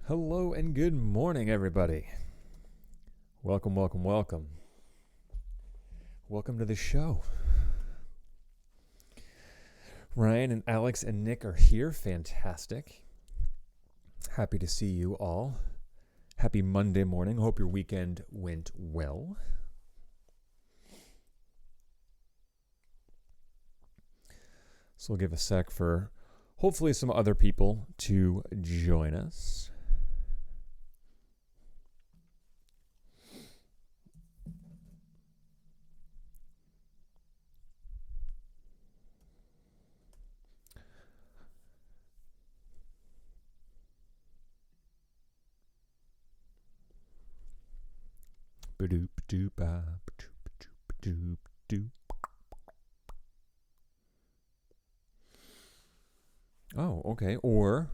Hello and good morning, everybody. Welcome, welcome, welcome. Welcome to the show. Ryan and Alex and Nick are here. Fantastic. Happy to see you all. Happy Monday morning. Hope your weekend went well. So we'll give a sec for hopefully some other people to join us. Oh, okay. Or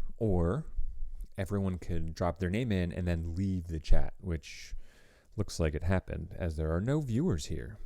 everyone could drop their name in and then leave the chat, which looks like it happened as there are no viewers here.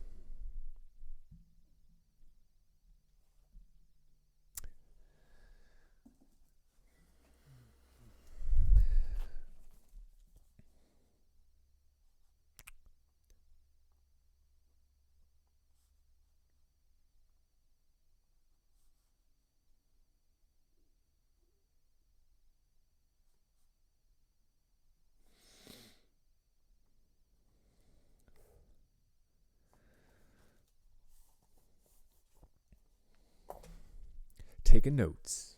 Taking notes.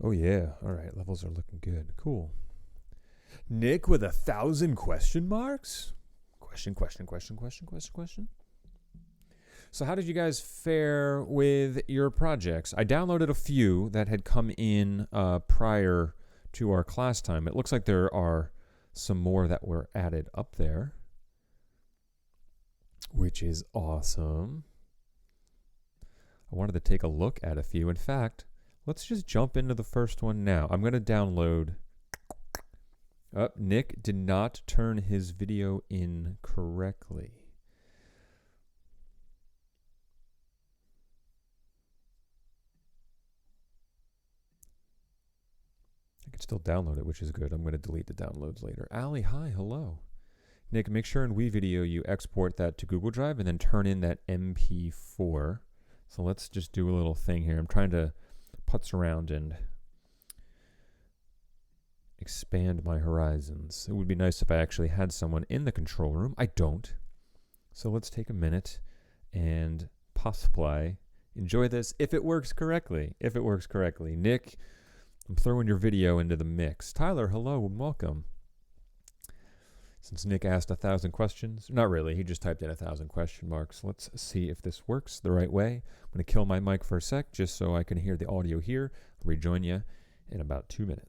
Oh yeah. All right. Levels are looking good. Cool. Nick with 1,000 question marks? Question. So how did you guys fare with your projects? I downloaded a few that had come in prior to our class time. It looks like there are some more that were added up there, which is awesome. I wanted to take a look at a few. In fact, let's just jump into the first one now. I'm going to download. Nick did not turn his video in correctly. I can still download it, which is good. I'm going to delete the downloads later. Allie, hi, hello. Nick, make sure in WeVideo you export that to Google Drive and then turn in that MP4. So let's just do a little thing here. I'm trying to putz around and expand my horizons. It would be nice if I actually had someone in the control room. I don't. So let's take a minute and possibly enjoy this if it works correctly. Nick, I'm throwing your video into the mix. Tyler, hello and welcome. Since Nick asked 1,000 questions, not really, he just typed in 1,000 question marks. Let's see if this works the right way. I'm going to kill my mic for a sec just so I can hear the audio here. I'll rejoin you in about 2 minutes.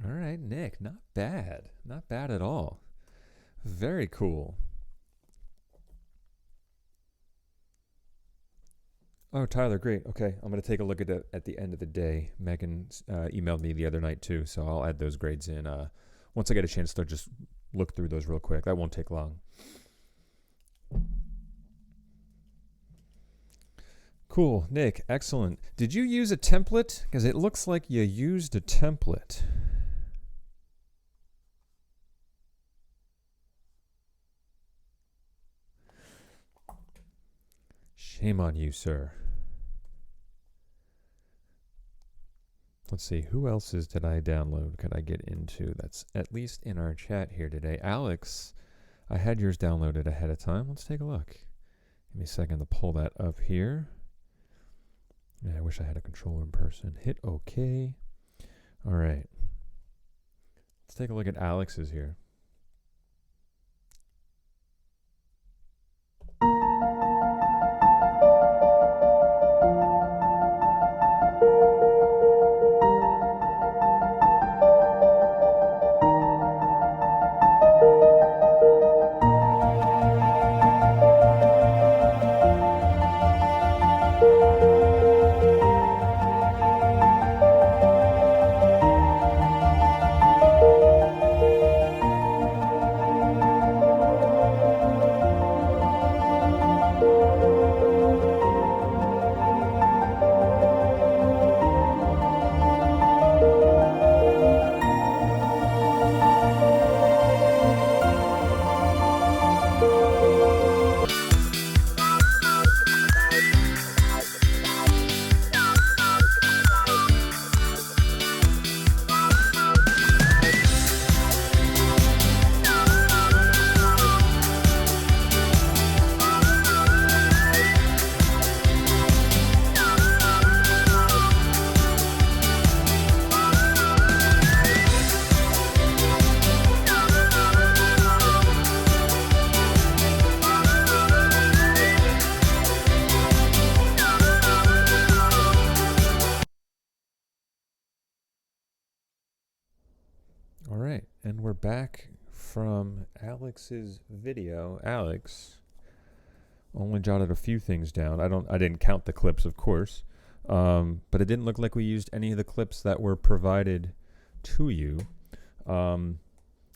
All right, Nick, not bad. Not bad at all. Very cool. Oh, Tyler, great. Okay, I'm going to take a look at it at the end of the day. Megan emailed me the other night too, so I'll add those grades in. Once I get a chance to just look through those real quick. That won't take long. Cool. Nick, excellent. Did you use a template? Because it looks like you used a template. Shame on you, sir. Let's see, who else's did I download? Could I get into? That's at least in our chat here today. Alex, I had yours downloaded ahead of time. Let's take a look. Give me a second to pull that up here. Yeah, I wish I had a controller in person. Hit OK. All right. Let's take a look at Alex's here. All right, and we're back from Alex's video. Alex only jotted a few things down. I didn't count the clips, of course, but it didn't look like we used any of the clips that were provided to you,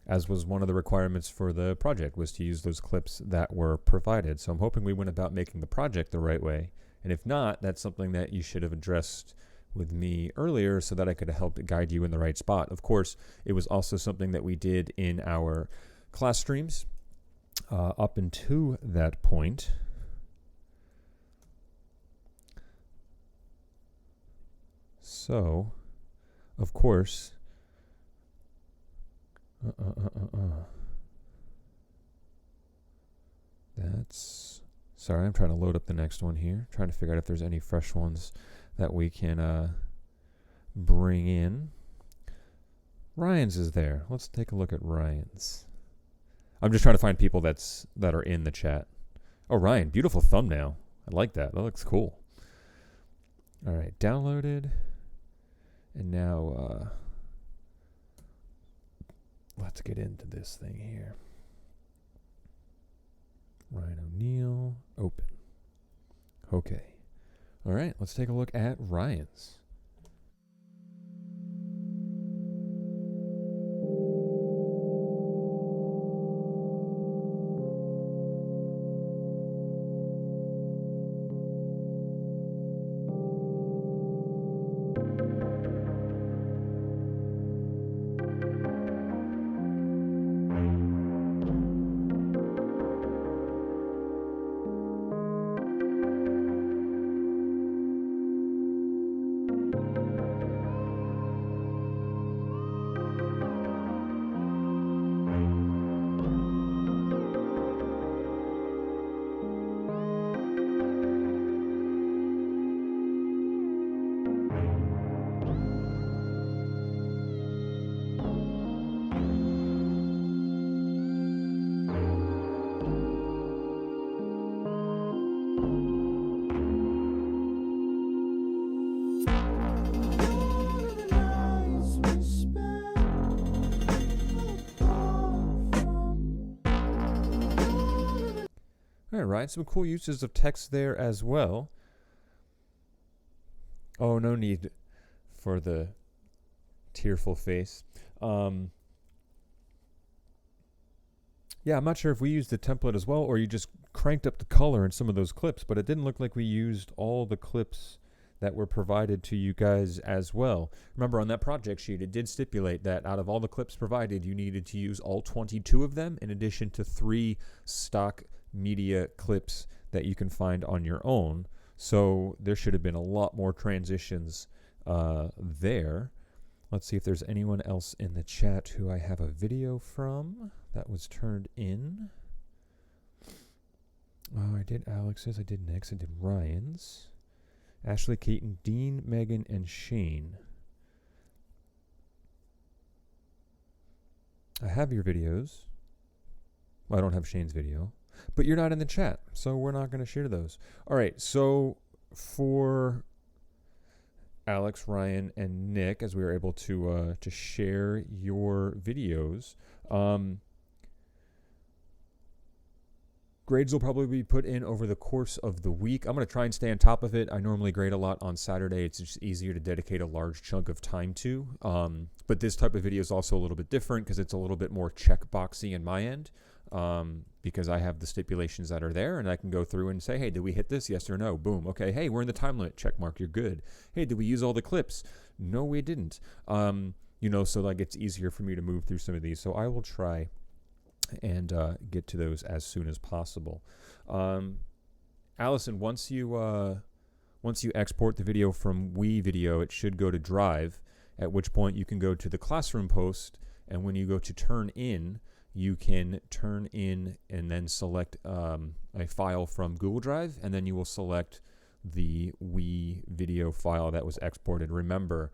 as was one of the requirements for the project, was to use those clips that were provided. So I'm hoping we went about making the project the right way, and if not, that's something that you should have addressed with me earlier so that I could have helped guide you in the right spot. Of course, it was also something that we did in our class streams up until that point. So, of course, that's, sorry, I'm trying to load up the next one here, trying to figure out if there's any fresh ones that we can bring in. Ryan's is there. Let's take a look at Ryan's. I'm just trying to find people that are in the chat. Oh, Ryan, beautiful thumbnail. I like that. That looks cool. All right, downloaded. And now let's get into this thing here. Ryan O'Neill, open. Okay. All right, let's take a look at Ryan's. All right, some cool uses of text there as well. Oh, no need for the tearful face. Yeah, I'm not sure if we used the template as well or you just cranked up the color in some of those clips, but it didn't look like we used all the clips that were provided to you guys as well. Remember, on that project sheet, it did stipulate that out of all the clips provided, you needed to use all 22 of them in addition to 3 stock media clips that you can find on your own. So there should have been a lot more transitions there. Let's see if there's anyone else in the chat who I have a video from that was turned in. Oh, I did Alex's, I did Nick's, I did Ryan's. Ashley, Keaton, Dean, Megan, and Shane. I have your videos. Well, I don't have Shane's video. But you're not in the chat, so we're not going to share those. All right, so for Alex, Ryan, and Nick, as we were able to share your videos, grades will probably be put in over the course of the week. I'm going to try and stay on top of it. I normally grade a lot on Saturday. It's just easier to dedicate a large chunk of time to. But this type of video is also a little bit different because it's a little bit more checkboxy in my end. Because I have the stipulations that are there, and I can go through and say, hey, did we hit this? Yes or no? Boom. Okay. Hey, we're in the time limit. Check mark. You're good. Hey, did we use all the clips? No, we didn't. So like it's easier for me to move through some of these. So I will try and get to those as soon as possible. Allison, once you export the video from WeVideo, it should go to Drive, at which point you can go to the classroom post, and when you go to turn in, you can turn in and then select a file from Google Drive, and then you will select the WeVideo file that was exported. Remember,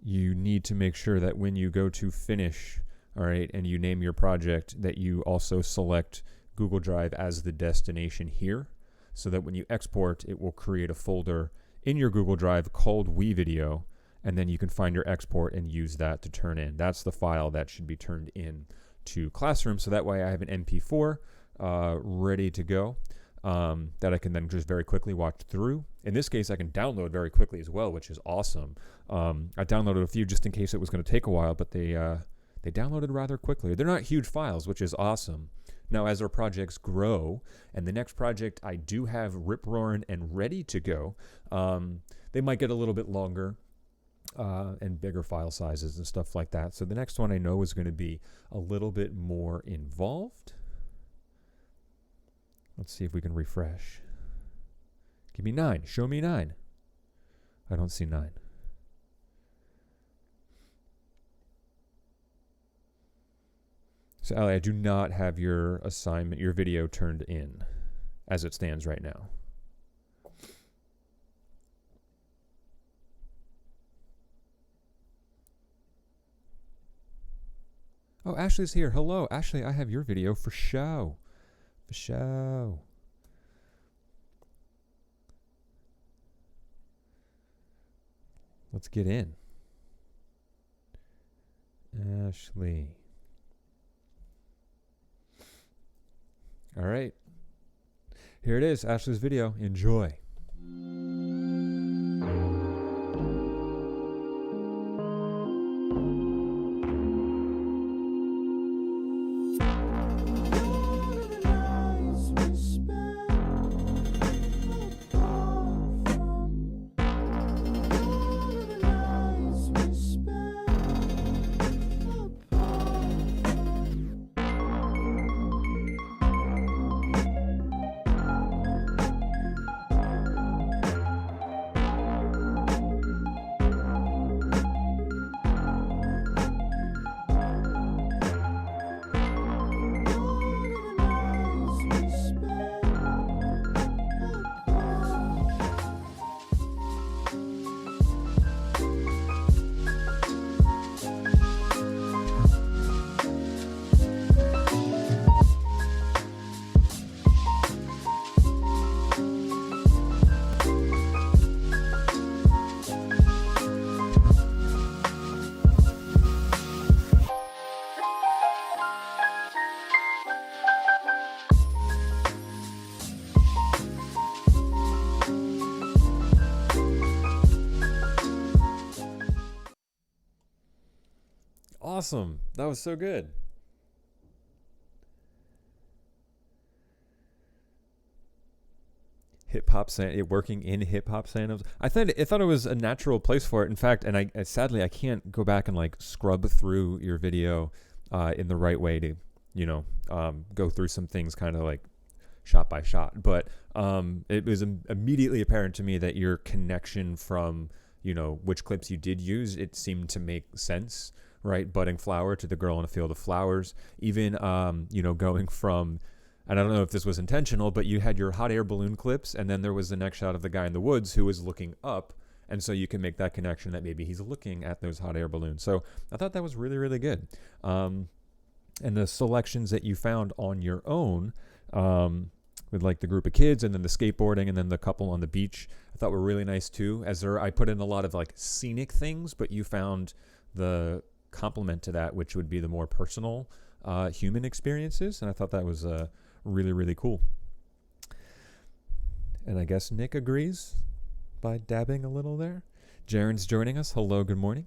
you need to make sure that when you go to finish, all right, and you name your project, that you also select Google Drive as the destination here, so that when you export, it will create a folder in your Google Drive called WeVideo, and then you can find your export and use that to turn in. That's the file that should be turned in to Classroom, so that way I have an MP4 ready to go that I can then just very quickly watch through. In this case, I can download very quickly as well, which is awesome. I downloaded a few just in case it was going to take a while, but they downloaded rather quickly. They're not huge files, which is awesome. Now, as our projects grow, and the next project I do have rip-roaring and ready to go, they might get a little bit longer and bigger file sizes and stuff like that. So the next one I know is going to be a little bit more involved. Let's see if we can refresh. Give me 9. Show me 9. I don't see 9. So, Ali, I do not have your assignment, your video turned in as it stands right now. Oh, Ashley's here. Hello, Ashley, I have your video for show. For show. Let's get in. Ashley. All right. Here it is, Ashley's video. Enjoy. Awesome. That was so good. Hip hop working in hip hop Sandoms. I thought it was a natural place for it. In fact, and I sadly I can't go back and like scrub through your video in the right way to, go through some things kind of like shot by shot. But it was immediately apparent to me that your connection from, which clips you did use, it seemed to make sense, right? Budding flower to the girl in a field of flowers. Even, going from, and I don't know if this was intentional, but you had your hot air balloon clips, and then there was the next shot of the guy in the woods who was looking up. And so you can make that connection that maybe he's looking at those hot air balloons. So I thought that was really, really good. And the selections that you found on your own, with like the group of kids and then the skateboarding and then the couple on the beach, I thought were really nice too. I put in a lot of like scenic things, but you found the complement to that, which would be the more personal human experiences. And I thought that was really, really cool. And I guess Nick agrees by dabbing a little there. Jaren's joining us. Hello, good morning.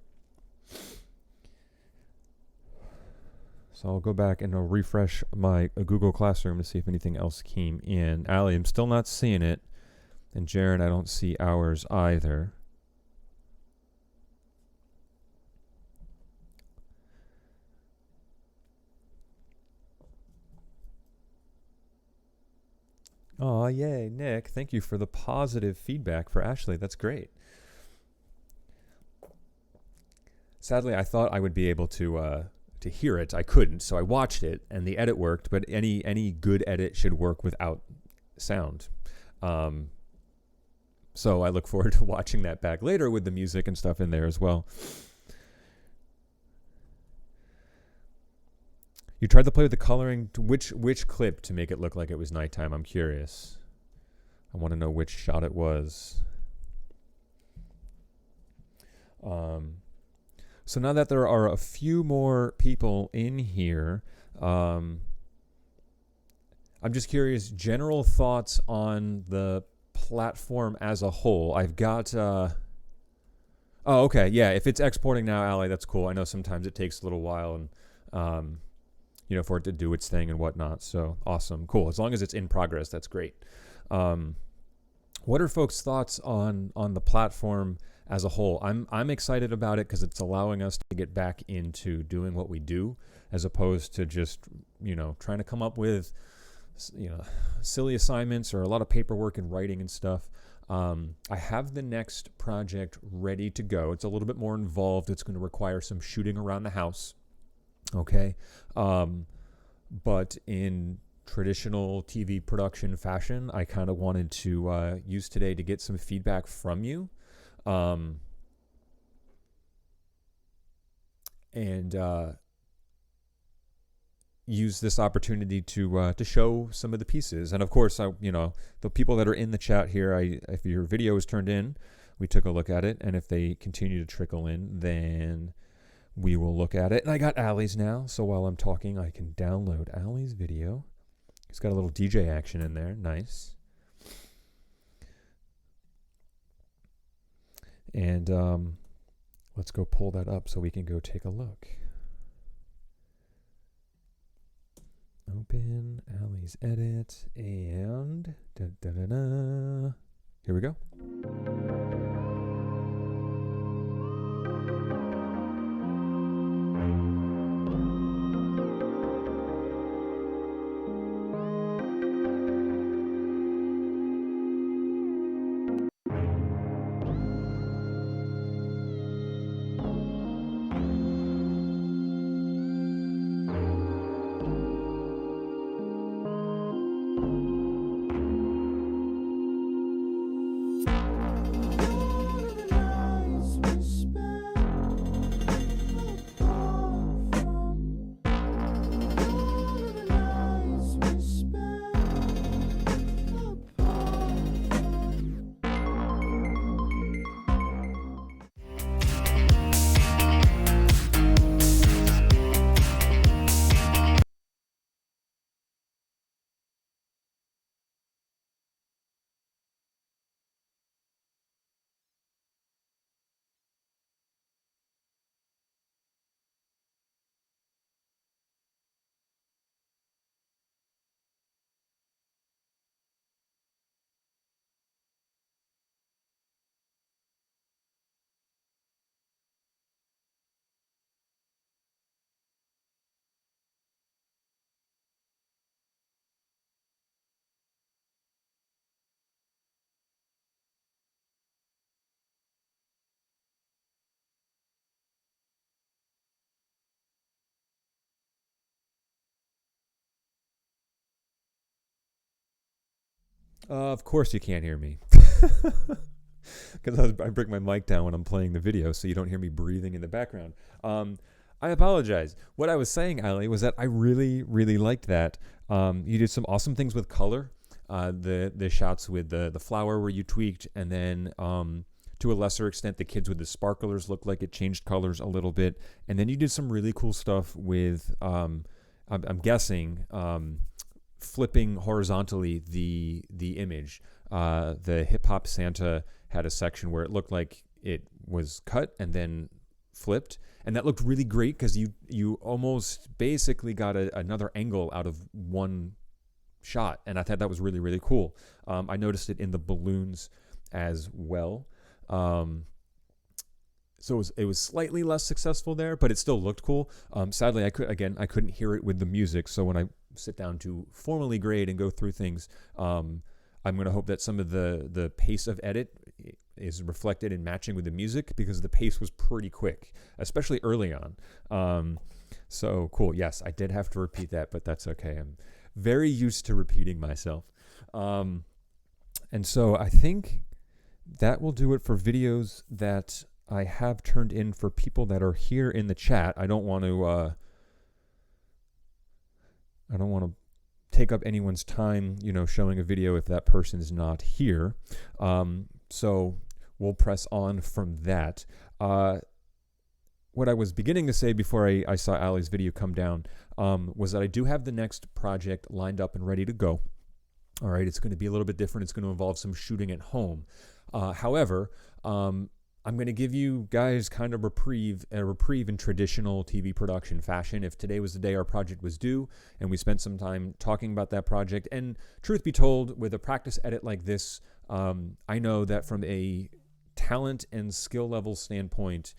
So I'll go back and I'll refresh my Google Classroom to see if anything else came in. Allie, I'm still not seeing it. And Jaren, I don't see ours either. Oh, yay, Nick. Thank you for the positive feedback for Ashley. That's great. Sadly, I thought I would be able to hear it. I couldn't, so I watched it, and the edit worked, but any good edit should work without sound. So I look forward to watching that back later with the music and stuff in there as well. You tried to play with the coloring. Which clip to make it look like it was nighttime? I'm curious. I want to know which shot it was. So now that there are a few more people in here, I'm just curious, general thoughts on the platform as a whole. I've got... oh, okay. Yeah, if it's exporting now, Allie, that's cool. I know sometimes it takes a little while and... for it to do its thing and whatnot. So awesome. Cool. As long as it's in progress, that's great. What are folks' thoughts on the platform as a whole? I'm excited about it because it's allowing us to get back into doing what we do as opposed to just, trying to come up with, silly assignments or a lot of paperwork and writing and stuff. I have the next project ready to go. It's a little bit more involved. It's going to require some shooting around the house. Okay. But in traditional TV production fashion, I kind of wanted to use today to get some feedback from you. And use this opportunity to show some of the pieces. And of course, the people that are in the chat here, if your video is turned in, we took a look at it. And if they continue to trickle in, then we will look at it. And I got Allie's now, so while I'm talking, I can download Allie's video. It's got a little DJ action in there. Nice. And let's go pull that up so we can go take a look. Open Allie's edit and here we go. Of course you can't hear me. Because I break my mic down when I'm playing the video, so you don't hear me breathing in the background. I apologize. What I was saying, Ali, was that I really, really liked that. You did some awesome things with color. The shots with the flower where you tweaked, and then to a lesser extent, the kids with the sparklers looked like it changed colors a little bit. And then you did some really cool stuff with, I'm guessing, flipping horizontally the image. The Hip Hop Santa had a section where it looked like it was cut and then flipped, and that looked really great because you almost basically got another angle out of one shot, and I thought that was really, really cool. I noticed it in the balloons as well. So it was slightly less successful there, but it still looked cool. Sadly, I couldn't hear it with the music, so when I sit down to formally grade and go through things, I'm going to hope that some of the pace of edit is reflected in matching with the music, because the pace was pretty quick, especially early on. So cool. Yes, I did have to repeat that, but that's okay. I'm very used to repeating myself. And so I think that will do it for videos that I have turned in for people that are here in the chat. I don't want to take up anyone's time, showing a video if that person's not here. So we'll press on from that. What I was beginning to say before I saw Ali's video come down was that I do have the next project lined up and ready to go. All right, it's going to be a little bit different. It's going to involve some shooting at home. However, I'm going to give you guys kind of a reprieve in traditional TV production fashion. If today was the day our project was due and we spent some time talking about that project, and truth be told, with a practice edit like this, I know that from a talent and skill level standpoint,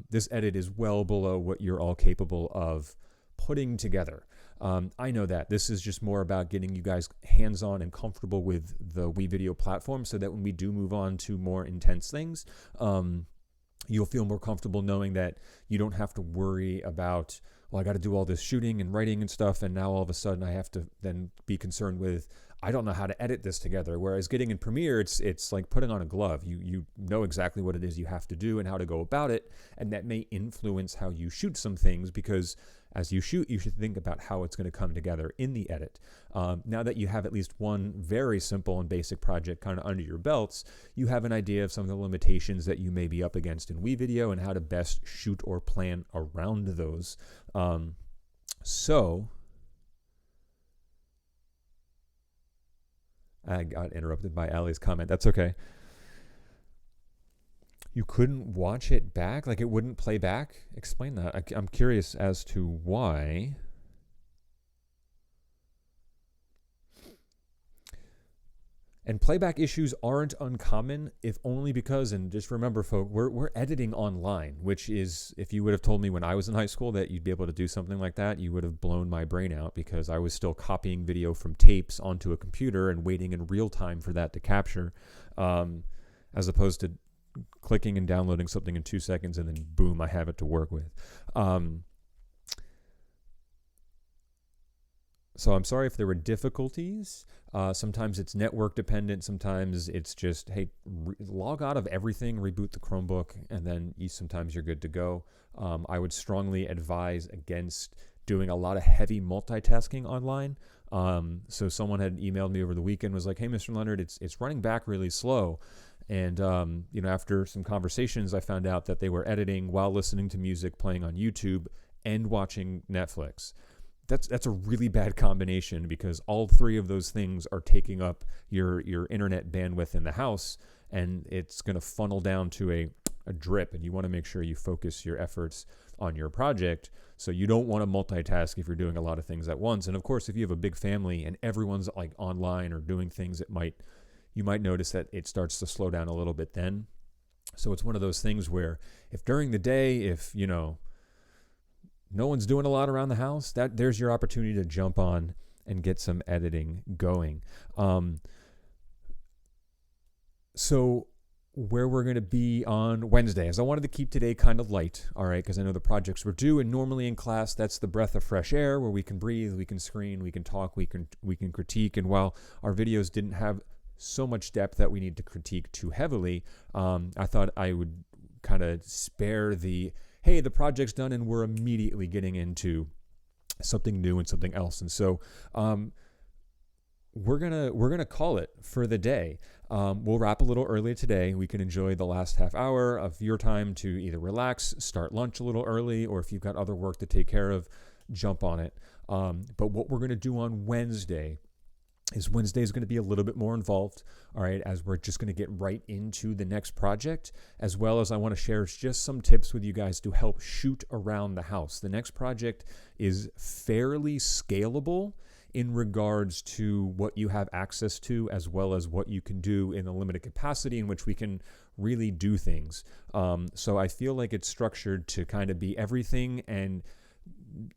this edit is well below what you're all capable of putting together. I know that this is just more about getting you guys hands-on and comfortable with the WeVideo platform, so that when we do move on to more intense things, you'll feel more comfortable knowing that you don't have to worry about, well, I got to do all this shooting and writing and stuff, and now all of a sudden I have to then be concerned with, I don't know how to edit this together. Whereas getting in Premiere, it's like putting on a glove. You know exactly what it is you have to do and how to go about it, and that may influence how you shoot some things, because as you shoot, you should think about how it's going to come together in the edit. Now that you have at least one very simple and basic project kind of under your belts, you have an idea of some of the limitations that you may be up against in WeVideo and how to best shoot or plan around those. So I got interrupted by Ali's comment. That's okay. You couldn't watch it back? Like it wouldn't play back? Explain that. I'm curious as to why. And playback issues aren't uncommon, if only because, and just remember, folks, we're editing online, which is, if you would have told me when I was in high school that you'd be able to do something like that, you would have blown my brain out, because I was still copying video from tapes onto a computer and waiting in real time for that to capture, as opposed to clicking and downloading something in 2 seconds and then boom, I have it to work with. So I'm sorry if there were difficulties. Sometimes it's network dependent. Sometimes it's just, hey, log out of everything, reboot the Chromebook, and then sometimes you're good to go. I would strongly advise against doing a lot of heavy multitasking online. So someone had emailed me over the weekend, was like, hey, Mr. Leonard, it's running back really slow. And, after some conversations, I found out that they were editing while listening to music playing on YouTube and watching Netflix. That's a really bad combination, because all three of those things are taking up your internet bandwidth in the house, and it's going to funnel down to a drip, and you want to make sure you focus your efforts on your project. So you don't want to multitask if you're doing a lot of things at once. And of course, if you have a big family and everyone's like online or doing things, you might notice that it starts to slow down a little bit then. So it's one of those things where if during the day, if no one's doing a lot around the house, there's your opportunity to jump on and get some editing going. So where we're going to be on Wednesday, as I wanted to keep today kind of light, all right, because I know the projects were due, and normally in class, that's the breath of fresh air where we can breathe, we can screen, we can talk, we can critique, and while our videos didn't have so much depth that we need to critique too heavily, I thought I would kind of spare the, hey, the project's done and we're immediately getting into something new and something else. And so we're gonna call it for the day. We'll wrap a little early today. We can enjoy the last half hour of your time to either relax, start lunch a little early, or if you've got other work to take care of, jump on it. But what we're gonna do on Wednesday is going to be a little bit more involved, all right, as we're just going to get right into the next project, as well as I want to share just some tips with you guys to help shoot around the house. The next project is fairly scalable in regards to what you have access to, as well as what you can do in a limited capacity in which we can really do things. So I feel like it's structured to kind of be everything and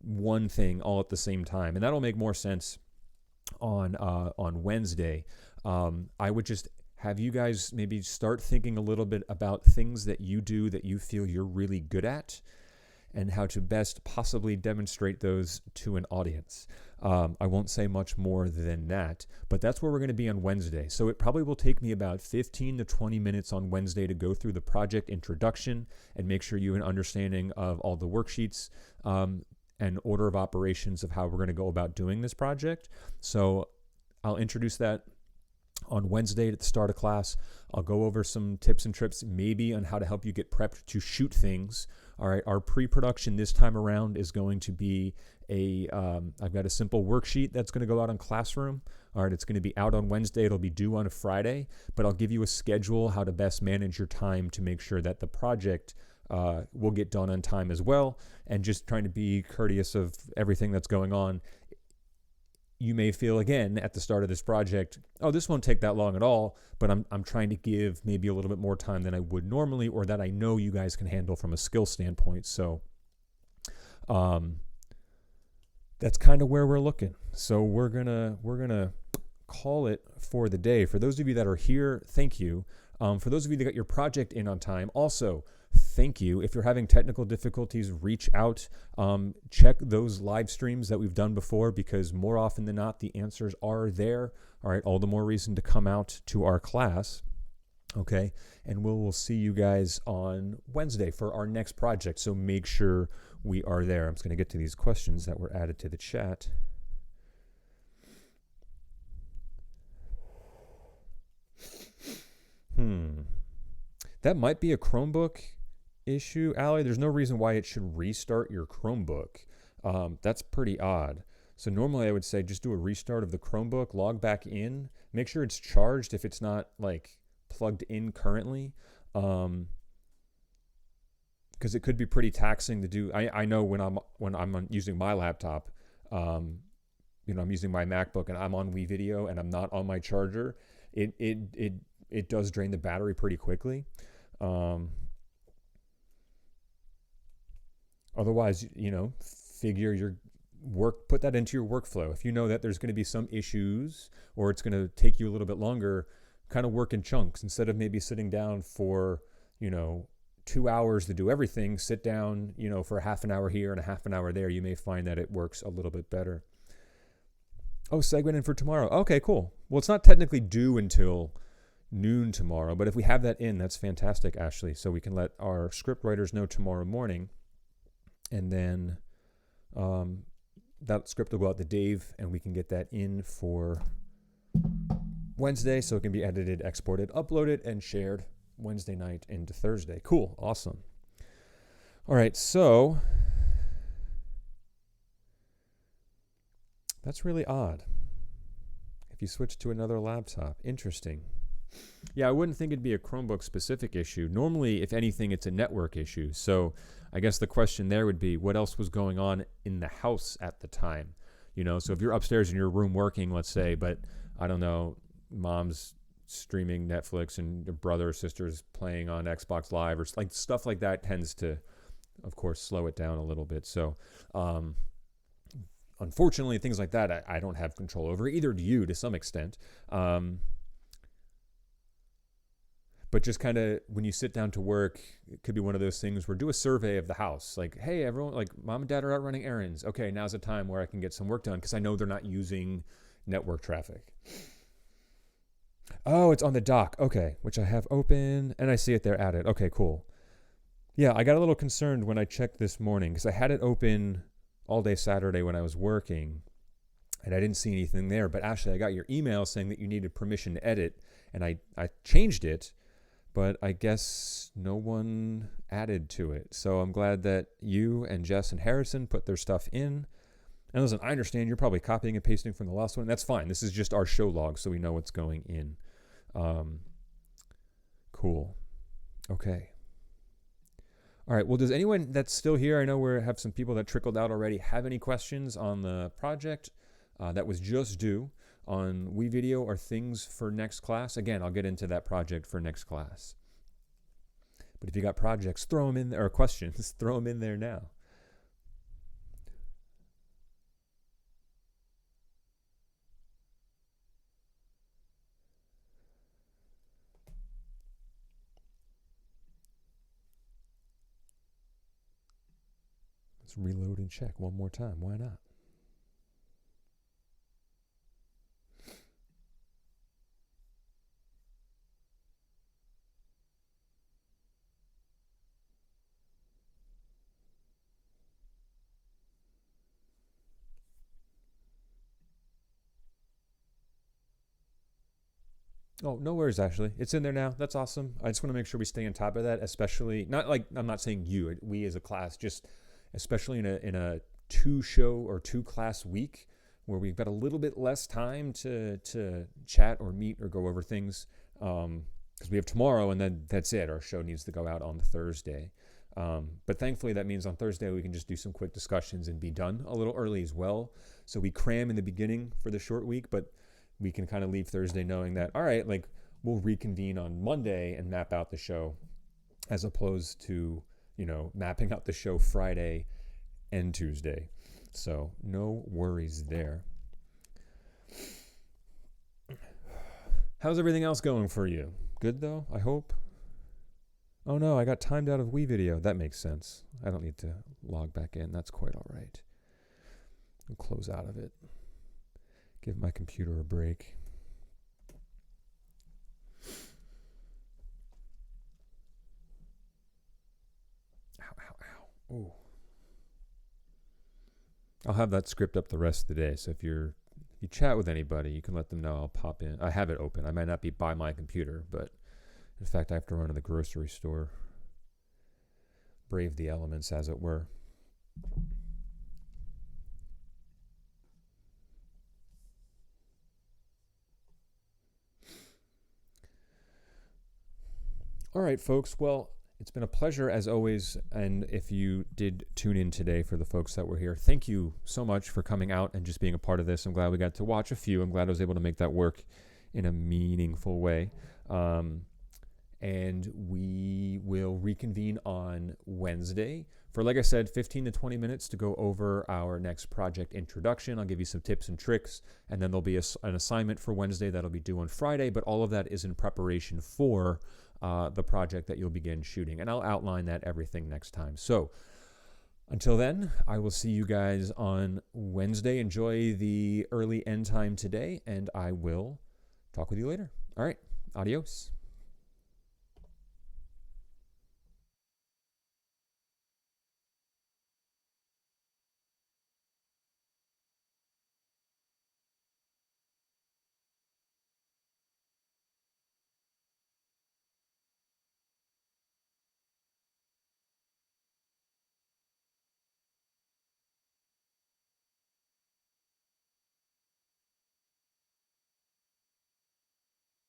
one thing all at the same time, and that'll make more sense on Wednesday. I would just have you guys maybe start thinking a little bit about things that you do that you feel you're really good at and how to best possibly demonstrate those to an audience. I won't say much more than that, but that's where we're going to be on Wednesday. So it probably will take me about 15 to 20 minutes on Wednesday to go through the project introduction and make sure you have an understanding of all the worksheets, and order of operations of how we're going to go about doing this project. So I'll introduce that on Wednesday at the start of class. I'll go over some tips and trips maybe on how to help you get prepped to shoot things. All right, our pre-production this time around is going to be I've got a simple worksheet that's going to go out on Classroom. All right, it's going to be out on Wednesday. It'll be due on a Friday, but I'll give you a schedule how to best manage your time to make sure that the project will get done on time as well, and just trying to be courteous of everything that's going on. You may feel again at the start of this project, oh, this won't take that long at all, but I'm trying to give maybe a little bit more time than I would normally, or that I know you guys can handle from a skill standpoint. So that's kind of where we're looking. So we're gonna call it for the day. For those of you that are here, thank you. For those of you that got your project in on time, also thank you. If you're having technical difficulties, reach out. Check those live streams that we've done before, because more often than not, the answers are there. All right, all the more reason to come out to our class. Okay, and we'll see you guys on Wednesday for our next project. So make sure we are there. I'm just going to get to these questions that were added to the chat. That might be a Chromebook issue, Allie. There's no reason why it should restart your Chromebook. That's pretty odd. So normally I would say just do a restart of the Chromebook, log back in, make sure it's charged if it's not like plugged in currently, because it could be pretty taxing to do. I know when I'm using my laptop, I'm using my MacBook and I'm on WeVideo and I'm not on my charger, it does drain the battery pretty quickly. Otherwise, figure your work, put that into your workflow. If you know that there's going to be some issues or it's going to take you a little bit longer, kind of work in chunks instead of maybe sitting down for, 2 hours to do everything. Sit down, for a half an hour here and a half an hour there. You may find that it works a little bit better. Oh, segment in for tomorrow. Okay, cool. Well, it's not technically due until noon tomorrow, but if we have that in, that's fantastic, Ashley. So we can let our script writers know tomorrow morning, and then that script will go out to Dave, and we can get that in for Wednesday, so it can be edited, exported, uploaded, and shared Wednesday night into Thursday. Cool, awesome. All right, so that's really odd. If you switch to another laptop, interesting. Yeah, I wouldn't think it'd be a Chromebook specific issue. Normally, if anything, it's a network issue. So I guess the question there would be, what else was going on in the house at the time? So if you're upstairs in your room working, let's say, but I don't know, mom's streaming Netflix and your brother or sister's playing on Xbox Live, or like stuff like that tends to, of course, slow it down a little bit. So unfortunately, things like that, I don't have control over. Either do you, to some extent. But just kind of when you sit down to work, it could be one of those things where do a survey of the house. Like, hey, everyone, like mom and dad are out running errands. Okay, now's the time where I can get some work done because I know they're not using network traffic. Oh, it's on the dock. Okay, which I have open and I see it there added. Okay, cool. Yeah, I got a little concerned when I checked this morning because I had it open all day Saturday when I was working and I didn't see anything there. But Ashley, I got your email saying that you needed permission to edit and I changed it, but I guess no one added to it. So I'm glad that you and Jess and Harrison put their stuff in. And listen, I understand you're probably copying and pasting from the last one. That's fine. This is just our show log, so we know what's going in. Cool. Okay. All right. Well, does anyone that's still here, I know we have some people that trickled out already, have any questions on the project that was just due on WeVideo or things for next class? Again, I'll get into that project for next class. But if you got projects, throw them in there, or questions, throw them in there now. Let's reload and check one more time. Why not? Oh, no worries, Ashley. It's in there now. That's awesome. I just want to make sure we stay on top of that, especially not like I'm not saying you, we as a class, just especially in a 2-show or 2-class week where we've got a little bit less time to chat or meet or go over things because we have tomorrow and then that's it. Our show needs to go out on Thursday. But thankfully that means on Thursday we can just do some quick discussions and be done a little early as well. So we cram in the beginning for the short week, but we can kind of leave Thursday knowing that, all right, like we'll reconvene on Monday and map out the show as opposed to, mapping out the show Friday and Tuesday. So no worries there. How's everything else going for you? Good though, I hope. Oh no, I got timed out of WeVideo. That makes sense. I don't need to log back in. That's quite all right. I'll close out of it. Give my computer a break. Ow, ow, ow. Ooh. I'll have that script up the rest of the day. So if you chat with anybody, you can let them know I'll pop in. I have it open. I might not be by my computer, but in fact, I have to run to the grocery store. Brave the elements, as it were. All right, folks. Well, it's been a pleasure as always. And if you did tune in today for the folks that were here, thank you so much for coming out and just being a part of this. I'm glad we got to watch a few. I'm glad I was able to make that work in a meaningful way. And we will reconvene on Wednesday for, like I said, 15 to 20 minutes to go over our next project introduction. I'll give you some tips and tricks, and then there'll be an assignment for Wednesday that'll be due on Friday, but all of that is in preparation for the project that you'll begin shooting. And I'll outline that everything next time. So until then, I will see you guys on Wednesday. Enjoy the early end time today, and I will talk with you later. All right. Adios.